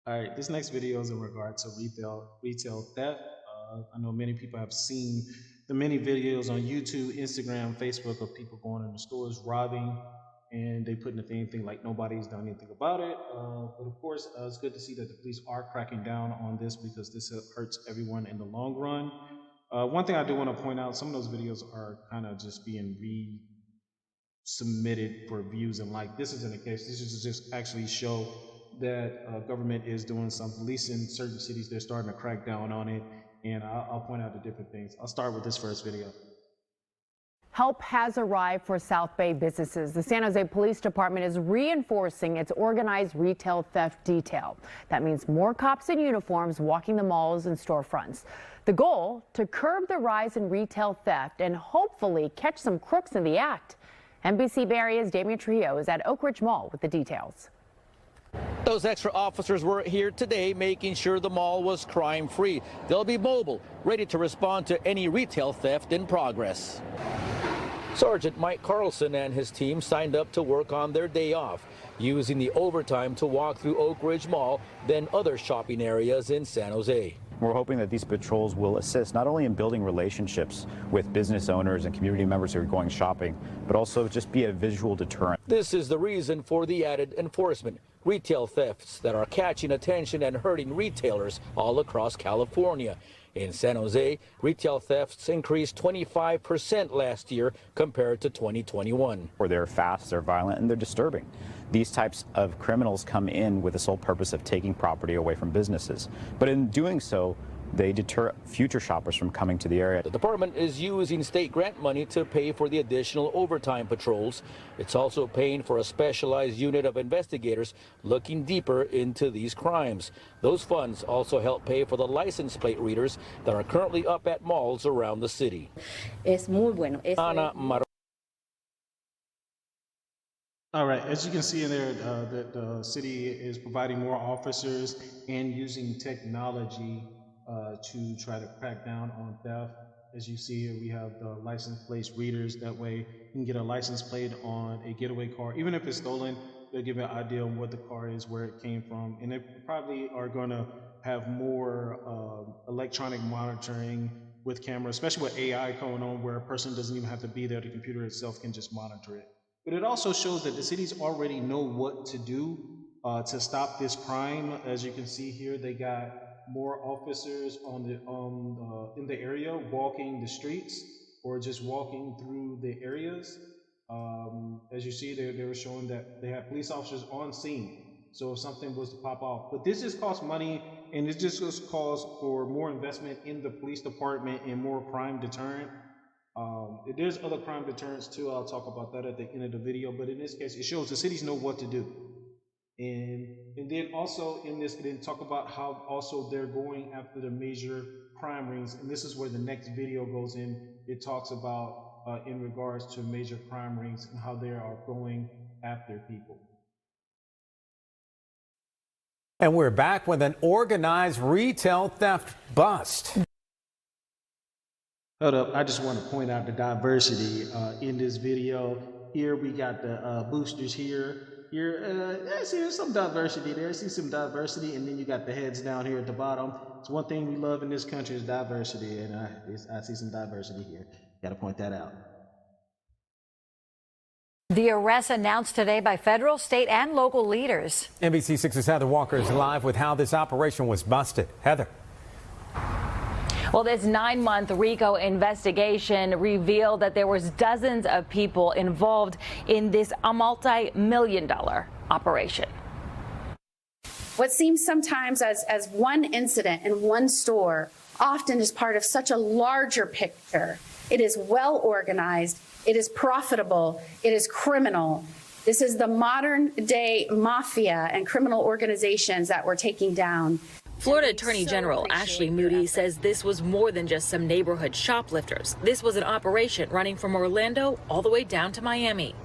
All right, this next video is in regard to retail theft. I know many people have seen the many videos on YouTube, Instagram, Facebook of people going into stores robbing, and they put in the thing like nobody's done anything about it. But of course, it's good to see that the police are cracking down on this because this hurts everyone in the long run. One thing I do want to point out, some of those videos are kind of just being submitted for views and like. This isn't the case. This is just actually show that government is doing something. At least in certain cities, they're starting to crack down on it, and I'll point out the different things. I'll start with this first video. Help has arrived for South Bay businesses. The San Jose Police Department is reinforcing its organized retail theft detail. That means more cops in uniforms walking the malls and storefronts. The goal, to curb the rise in retail theft and hopefully catch some crooks in the act. NBC Bay Area's Damian Trujillo is at Oak Ridge Mall with the details. Those extra officers were here today making sure the mall was crime-free. They'll be mobile, ready to respond to any retail theft in progress. Sergeant Mike Carlson and his team signed up to work on their day off, using the overtime to walk through Oak Ridge Mall, then other shopping areas in San Jose. We're hoping that these patrols will assist not only in building relationships with business owners and community members who are going shopping, but also just be a visual deterrent. This is the reason for the added enforcement. Retail thefts that are catching attention and hurting retailers all across California. In San Jose, retail thefts increased 25% last year compared to 2021. Where they're fast, they're violent, and they're disturbing. These types of criminals come in with the sole purpose of taking property away from businesses. But in doing so, they deter future shoppers from coming to the area. The department is using state grant money to pay for the additional overtime patrols. It's also paying for a specialized unit of investigators looking deeper into these crimes. Those funds also help pay for the license plate readers that are currently up at malls around the city. Es muy bueno. All right, as you can see in there, that the city is providing more officers and using technology to try to crack down on theft. As you see here, we have the license plate readers. That way you can get a license plate on a getaway car. Even if it's stolen, they'll give you an idea on what the car is, where it came from. And they probably are going to have more electronic monitoring with cameras, especially with AI going on, where a person doesn't even have to be there. The computer itself can just monitor it. But it also shows that the cities already know what to do to stop this crime. As you can see here, they got more officers in the area walking the streets or just walking through the areas. As you see, they were showing that they have police officers on scene. So if something was to pop off, but this just costs money, and it just calls for more investment in the police department and more crime deterrent. There's other crime deterrents too. I'll talk about that at the end of the video, but in this case, it shows the cities know what to do. And then also in this, they talk about how also they're going after the major crime rings. And this is where the next video goes in. It talks about in regards to major crime rings and how they are going after people. And we're back with an organized retail theft bust. Hold up, I just want to point out the diversity in this video. Here we got the boosters here. I see some diversity there. I see some diversity, and then you got the heads down here at the bottom. It's one thing we love in this country is diversity, and I see some diversity here. Got to point that out. The arrests announced today by federal, state, and local leaders. NBC6's Heather Walker is live with how this operation was busted. Heather. Well, this 9-month RICO investigation revealed that there was dozens of people involved in this multi-million-dollar operation. What seems sometimes as one incident in one store often is part of such a larger picture. It is well organized, it is profitable, it is criminal. This is the modern day mafia and criminal organizations that we're taking down. Florida Attorney General Ashley Moody says this was more than just some neighborhood shoplifters. This was an operation running from Orlando all the way down to Miami.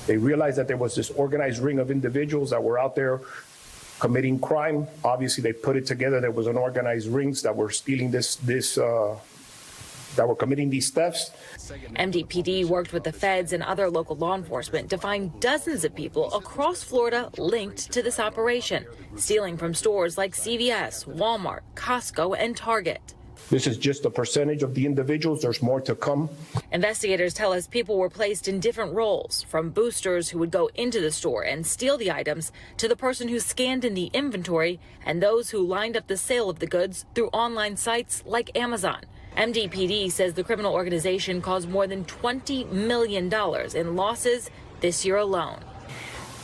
They realized that there was this organized ring of individuals that were out there committing crime. Obviously, they put it together. There was an organized rings that were stealing this that were committing these thefts. MDPD worked with the feds and other local law enforcement to find dozens of people across Florida linked to this operation, stealing from stores like CVS, Walmart, Costco, and Target. This is just a percentage of the individuals. There's more to come. Investigators tell us people were placed in different roles, from boosters who would go into the store and steal the items to the person who scanned in the inventory and those who lined up the sale of the goods through online sites like Amazon. MDPD says the criminal organization caused more than $20 million in losses this year alone.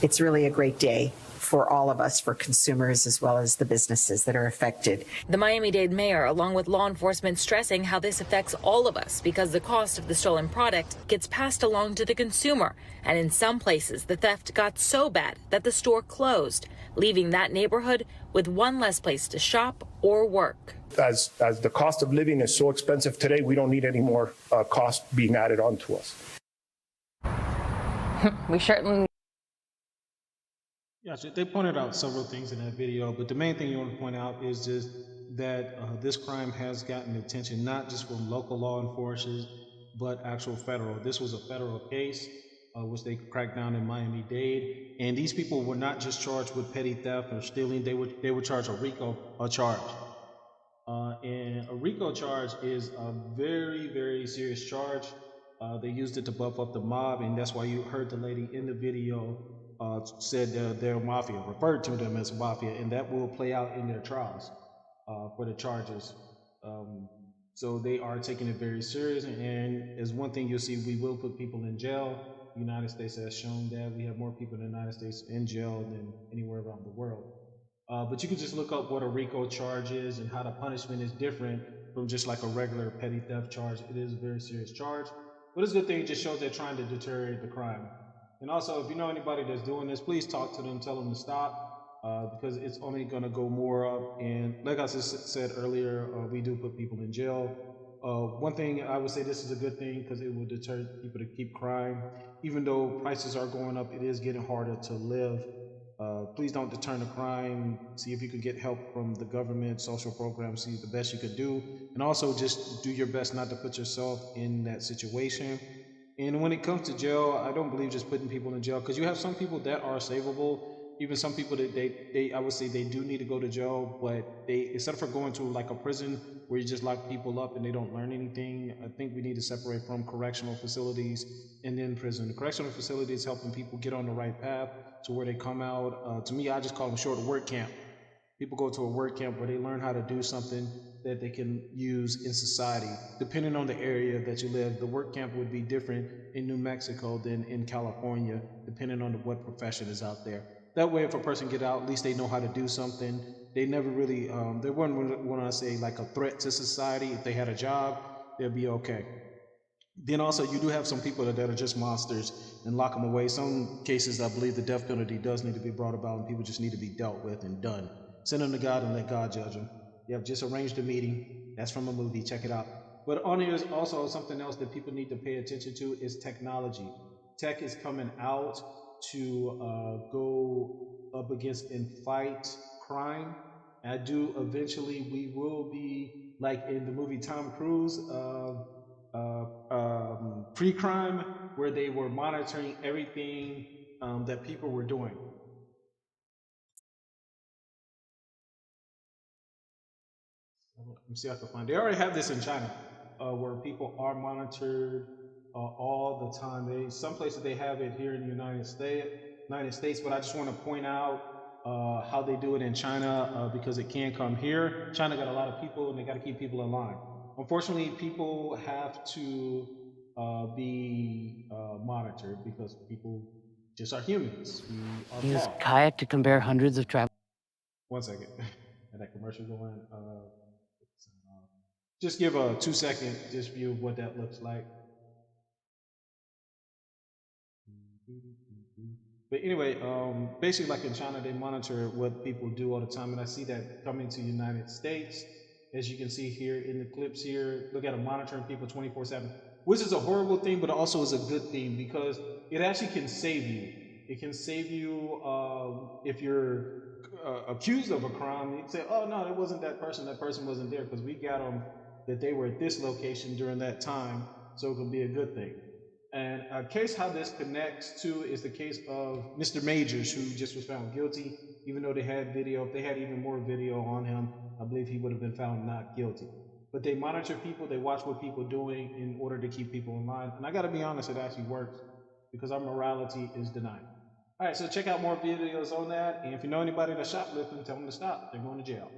It's really a great day for all of us, for consumers as well as the businesses that are affected. The Miami-Dade mayor, along with law enforcement, stressing how this affects all of us because the cost of the stolen product gets passed along to the consumer. And in some places, the theft got so bad that the store closed, leaving that neighborhood with one less place to shop or work. As the cost of living is so expensive today, we don't need any more cost being added on to us. We certainly. Yeah, they pointed out several things in that video, but the main thing you want to point out is just that this crime has gotten attention, not just from local law enforcement, but actual federal. This was a federal case, which they cracked down in Miami-Dade, and these people were not just charged with petty theft or stealing; they were charged a RICO charge. And a RICO charge is a very, very serious charge. They used it to buff up the mob, and that's why you heard the lady in the video said they're mafia, referred to them as mafia, and that will play out in their trials for the charges. So they are taking it very serious, and as one thing you'll see, we will put people in jail. The United States has shown that we have more people in the United States in jail than anywhere around the world. But you can just look up what a RICO charge is and how the punishment is different from just like a regular petty theft charge. It is a very serious charge, but it's a good thing. It just shows they're trying to deter the crime. And also, if you know anybody that's doing this, please talk to them, tell them to stop, because it's only going to go more up. And like I said earlier, we do put people in jail. One thing I would say, this is a good thing because it will deter people to keep crime. Even though prices are going up, it is getting harder to live. Please don't deter the crime. See if you can get help from the government, social programs, see the best you could do. And also just do your best not to put yourself in that situation. And when it comes to jail, I don't believe just putting people in jail, because you have some people that are savable. Even some people that they I would say they do need to go to jail, but they, instead of going to like a prison where you just lock people up and they don't learn anything, I think we need to separate from correctional facilities and then prison. The correctional facilities helping people get on the right path to where they come out. To me, I just call them short work camp. People go to a work camp where they learn how to do something that they can use in society. Depending on the area that you live, the work camp would be different in New Mexico than in California, depending on what profession is out there. That way, if a person get out, at least they know how to do something. They never really, they weren't, when I say like a threat to society. If they had a job, they'll be okay. Then also, you do have some people that are just monsters and lock them away. Some cases, I believe the death penalty does need to be brought about, and people just need to be dealt with and done. Send them to God and let God judge them. Yep, just arranged a meeting. That's from a movie. Check it out. But on here is also something else that people need to pay attention to is technology. Tech is coming out to go up against and fight crime. I do eventually, we will be like in the movie Tom Cruise, pre-crime, where they were monitoring everything that people were doing. Let me see if I can find. They already have this in China, where people are monitored all the time. Some places they have it here in the United States, but I just want to point out how they do it in China, because it can come here. China got a lot of people, and they got to keep people in line. Unfortunately, people have to be monitored because people just are humans. We are Use kayak to compare hundreds of travel. 1 second. Had that commercial going. Just give a 2-second just view of what that looks like. But anyway, basically like in China, they monitor what people do all the time. And I see that coming to the United States. As you can see here in the clips here, look at them monitoring people 24/7, which is a horrible thing, but also is a good thing because it actually can save you. It can save you if you're accused of a crime. You say, oh no, it wasn't that person wasn't there, because we got them that they were at this location during that time, so it can be a good thing. And a case how this connects to is the case of Mr. Majors, who just was found guilty, even though they had video. If they had even more video on him, I believe he would have been found not guilty. But they monitor people, they watch what people are doing in order to keep people in line. And I gotta be honest, it actually works because our morality is denied. All right, so check out more videos on that. And if you know anybody that's shoplifting, tell them to stop. They're going to jail.